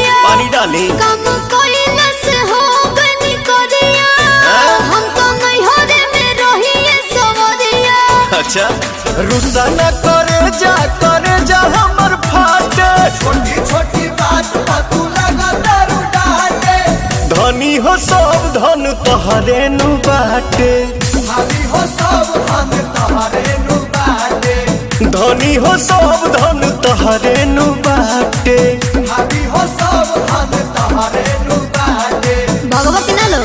काम कइला से हो गनी करिया हम तो नैहरे में रहिए सवरिया। अच्छा रुसा न करे जा हमर फाटे छोटी छोटी बात पर तू लगा दारू डाटे धनी हो सब धन तोहरे नु बाटे भाभी हो सब धन तोहरे नु बाटे धनी हो सब धन तोहरे नु बाटे भाभी हो सब धन तोहरे नु बाटे भगवती ना लो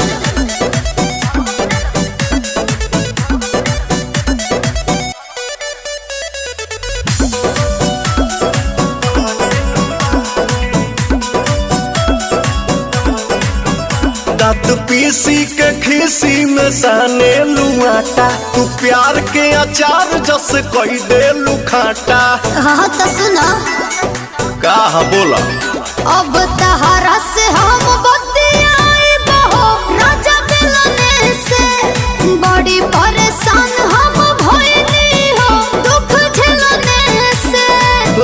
दांत पीसी के खीसी में साने लुआटा तू प्यार के अचार जस कोई दे लुखाटा। हाँ तो सुना का बोला अब तहरा से हम बतियाई बहो राजा मिलने से बड़ी परेशान हम भइली हो दुख झेलने से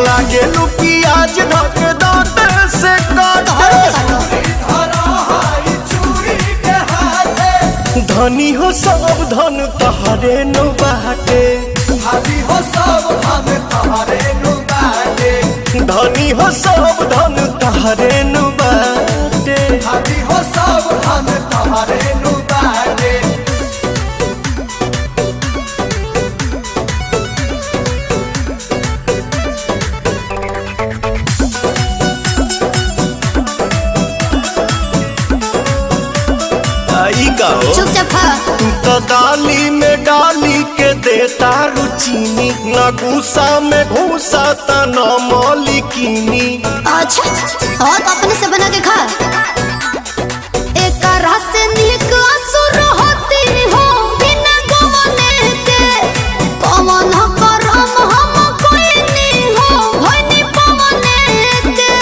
लागे लू प्याज ढक दांत से काटे धनी हो सब धन तोहरे नु बाटे भाभी हो सब धन तोहरे नु बाटे धनी हो सब धन तोहरे नु बाटे भाभी हो सब धन तोहरे नु बाटे। तू तो दाली में डाली के देता रुचीनी न गुस्सा में घूसा ता न मौलिकीनी। अच्छा और अपने से बना के खा एक रस निक असुर होती हो बिना गवने के पवन करम हम कोई नहीं हो भइनी पवने के।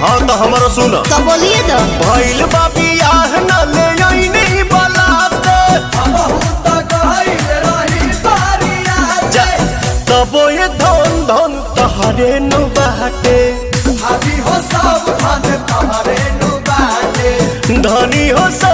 हाँ तो हमारा सुना तो बोलिए तो भइल बाबी आह न ले आई नहीं बलाते तबो ये धन धन तोहरे नु बाटे भाभी हो सब धन तोहरे नु बाटे धनी हो सब